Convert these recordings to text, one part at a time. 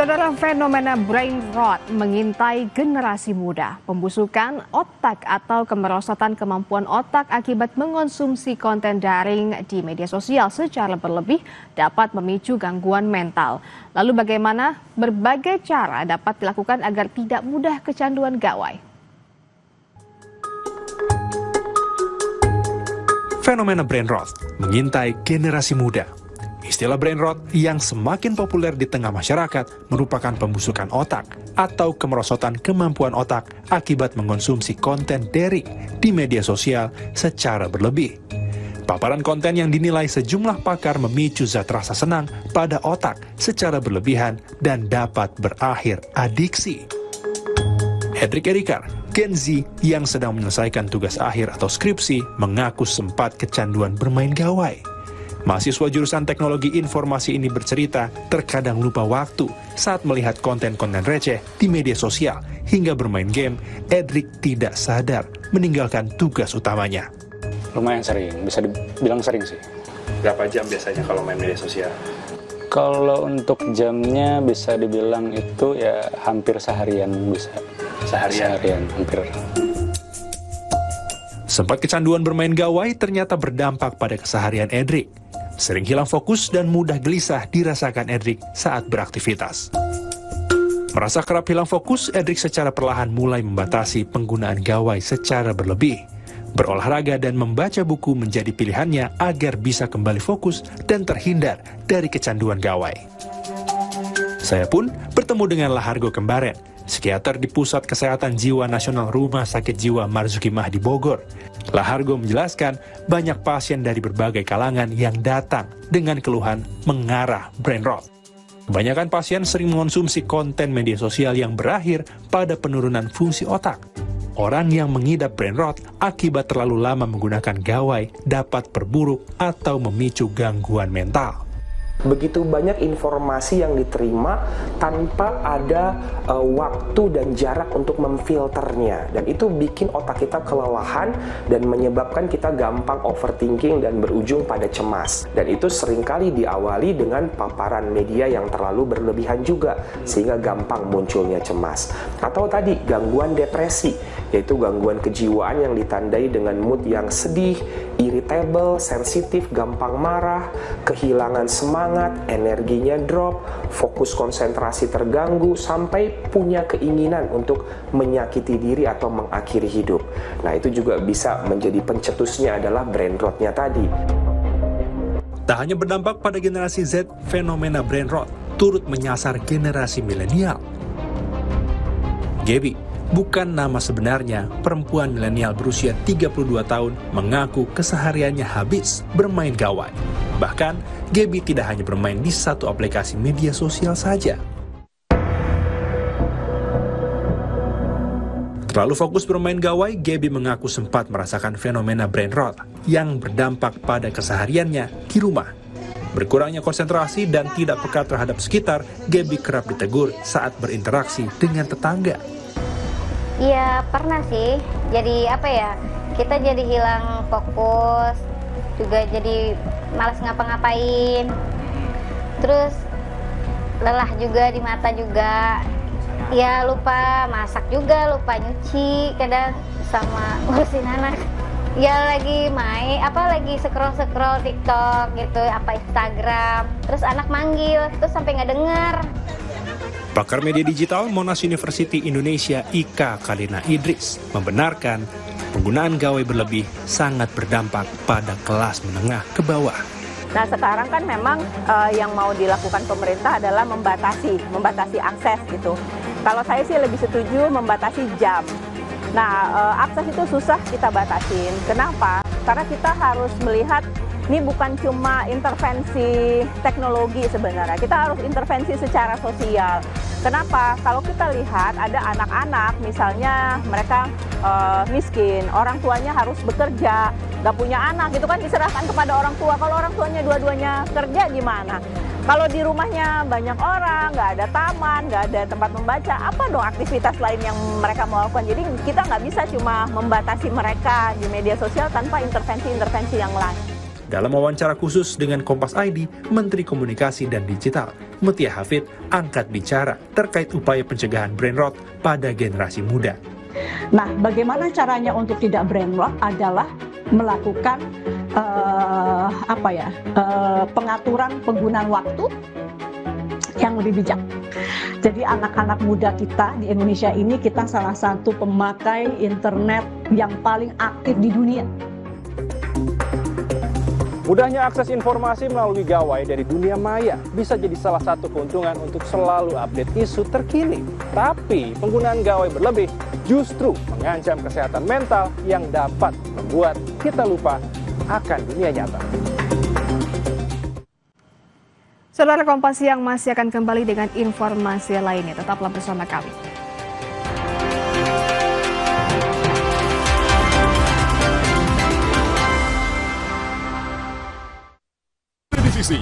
Saudara, fenomena brain rot mengintai generasi muda. Pembusukan otak atau kemerosotan kemampuan otak akibat mengonsumsi konten daring di media sosial secara berlebih dapat memicu gangguan mental. Lalu bagaimana? Berbagai cara dapat dilakukan agar tidak mudah kecanduan gawai. Fenomena brain rot mengintai generasi muda. Istilah brain rot yang semakin populer di tengah masyarakat merupakan pembusukan otak atau kemerosotan kemampuan otak akibat mengonsumsi konten daring di media sosial secara berlebih. Paparan konten yang dinilai sejumlah pakar memicu zat rasa senang pada otak secara berlebihan dan dapat berakhir adiksi. Edric Erikar, Gen Z yang sedang menyelesaikan tugas akhir atau skripsi, mengaku sempat kecanduan bermain gawai. Mahasiswa jurusan teknologi informasi ini bercerita terkadang lupa waktu saat melihat konten-konten receh di media sosial hingga bermain game. Edric tidak sadar meninggalkan tugas utamanya. Lumayan sering, bisa dibilang sering sih. Berapa jam biasanya kalau main media sosial? Kalau untuk jamnya bisa dibilang itu ya hampir seharian bisa. Seharian hampir. Sempat kecanduan bermain gawai ternyata berdampak pada keseharian Edric. Sering hilang fokus dan mudah gelisah dirasakan Edric saat beraktivitas. Merasa kerap hilang fokus, Edric secara perlahan mulai membatasi penggunaan gawai secara berlebih. Berolahraga dan membaca buku menjadi pilihannya agar bisa kembali fokus dan terhindar dari kecanduan gawai. Saya pun bertemu dengan Lahargo Kembaren, psikiater di Pusat Kesehatan Jiwa Nasional Rumah Sakit Jiwa Marzuki Mahdi Bogor. Lahargo menjelaskan banyak pasien dari berbagai kalangan yang datang dengan keluhan mengarah brain rot. Kebanyakan pasien sering mengonsumsi konten media sosial yang berakhir pada penurunan fungsi otak. Orang yang mengidap brain rot akibat terlalu lama menggunakan gawai dapat perburuk atau memicu gangguan mental. Begitu banyak informasi yang diterima tanpa ada waktu dan jarak untuk memfilternya, dan itu bikin otak kita kelelahan dan menyebabkan kita gampang overthinking dan berujung pada cemas. Dan itu seringkali diawali dengan paparan media yang terlalu berlebihan juga, sehingga gampang munculnya cemas. Atau tadi gangguan depresi, yaitu gangguan kejiwaan yang ditandai dengan mood yang sedih, irritable, sensitif, gampang marah, kehilangan semangat, energinya drop, fokus konsentrasi terganggu, sampai punya keinginan untuk menyakiti diri atau mengakhiri hidup. Nah, itu juga bisa menjadi pencetusnya adalah brain rotnya tadi. Tak hanya berdampak pada generasi Z, fenomena brain rot turut menyasar generasi milenial. Gaby, bukan nama sebenarnya, perempuan milenial berusia 32 tahun mengaku kesehariannya habis bermain gawai. Bahkan, Gaby tidak hanya bermain di satu aplikasi media sosial saja. Terlalu fokus bermain gawai, Gaby mengaku sempat merasakan fenomena brain rot yang berdampak pada kesehariannya di rumah. Berkurangnya konsentrasi dan tidak peka terhadap sekitar, Gaby kerap ditegur saat berinteraksi dengan tetangga. Iya, pernah sih. Jadi kita jadi hilang fokus, juga jadi malas ngapa-ngapain. Terus lelah juga di mata juga. Ya lupa masak juga, lupa nyuci, kadang sama ngurusin anak. Ya lagi lagi scroll TikTok gitu, Instagram. Terus anak manggil, terus sampai nggak dengar. Pakar media digital Monash University Indonesia Ika Kalina Idris membenarkan penggunaan gawai berlebih sangat berdampak pada kelas menengah ke bawah. Nah, sekarang kan memang yang mau dilakukan pemerintah adalah membatasi akses gitu. Kalau saya sih lebih setuju membatasi jam. Nah, akses itu susah kita batasin. Kenapa? Karena kita harus melihat ini bukan cuma intervensi teknologi sebenarnya, kita harus intervensi secara sosial. Kenapa? Kalau kita lihat ada anak-anak misalnya mereka miskin, orang tuanya harus bekerja, nggak punya anak, itu kan diserahkan kepada orang tua. Kalau orang tuanya dua-duanya kerja gimana? Kalau di rumahnya banyak orang, nggak ada taman, nggak ada tempat membaca, apa dong aktivitas lain yang mereka mau lakukan? Jadi kita nggak bisa cuma membatasi mereka di media sosial tanpa intervensi-intervensi yang lain. Dalam wawancara khusus dengan Kompas ID, Menteri Komunikasi dan Digital, Mutia Hafid angkat bicara terkait upaya pencegahan brain rot pada generasi muda. Nah, bagaimana caranya untuk tidak brain rot adalah melakukan pengaturan penggunaan waktu yang lebih bijak. Jadi anak-anak muda kita di Indonesia ini, kita salah satu pemakai internet yang paling aktif di dunia. Mudahnya akses informasi melalui gawai dari dunia maya bisa jadi salah satu keuntungan untuk selalu update isu terkini. Tapi penggunaan gawai berlebih justru mengancam kesehatan mental yang dapat membuat kita lupa akan dunia nyata. Saudara, Kompas Siang masih akan kembali dengan informasi lainnya. Tetaplah bersama kami. Divisi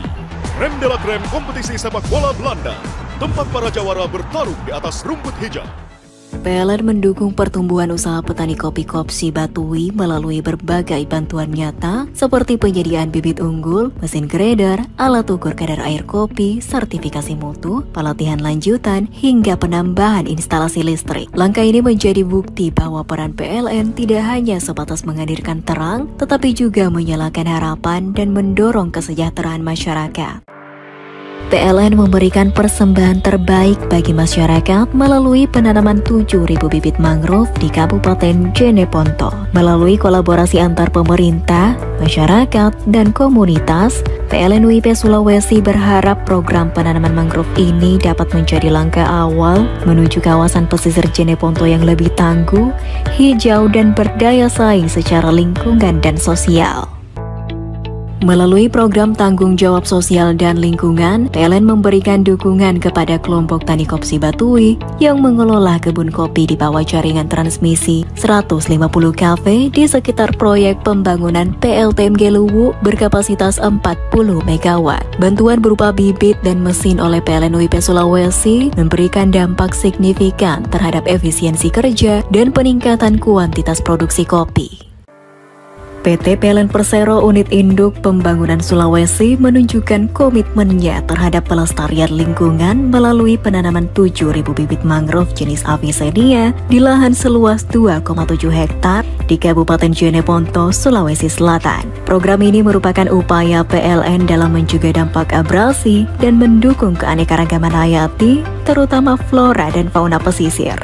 Rem de la Creme kompetisi sepak bola Belanda, tempat para jawara bertarung di atas rumput hijau. PLN mendukung pertumbuhan usaha petani kopi Kopsi Batui melalui berbagai bantuan nyata seperti penyediaan bibit unggul, mesin grader, alat ukur kadar air kopi, sertifikasi mutu, pelatihan lanjutan, hingga penambahan instalasi listrik. Langkah ini menjadi bukti bahwa peran PLN tidak hanya sebatas menghadirkan terang, tetapi juga menyalakan harapan dan mendorong kesejahteraan masyarakat. PLN memberikan persembahan terbaik bagi masyarakat melalui penanaman 7.000 bibit mangrove di Kabupaten Jeneponto. Melalui kolaborasi antar pemerintah, masyarakat, dan komunitas, PLN WIP Sulawesi berharap program penanaman mangrove ini dapat menjadi langkah awal menuju kawasan pesisir Jeneponto yang lebih tangguh, hijau, dan berdaya saing secara lingkungan dan sosial. Melalui program tanggung jawab sosial dan lingkungan, PLN memberikan dukungan kepada kelompok tani Kopsi Batui yang mengelola kebun kopi di bawah jaringan transmisi 150 kafe di sekitar proyek pembangunan PLTMG Luwu berkapasitas 40 MW. Bantuan berupa bibit dan mesin oleh PLN WIP Sulawesi memberikan dampak signifikan terhadap efisiensi kerja dan peningkatan kuantitas produksi kopi. PT PLN Persero Unit Induk Pembangunan Sulawesi menunjukkan komitmennya terhadap pelestarian lingkungan melalui penanaman 7.000 bibit mangrove jenis Avicennia di lahan seluas 2,7 hektar di Kabupaten Jeneponto, Sulawesi Selatan. Program ini merupakan upaya PLN dalam mencegah dampak abrasi dan mendukung keanekaragaman hayati, terutama flora dan fauna pesisir.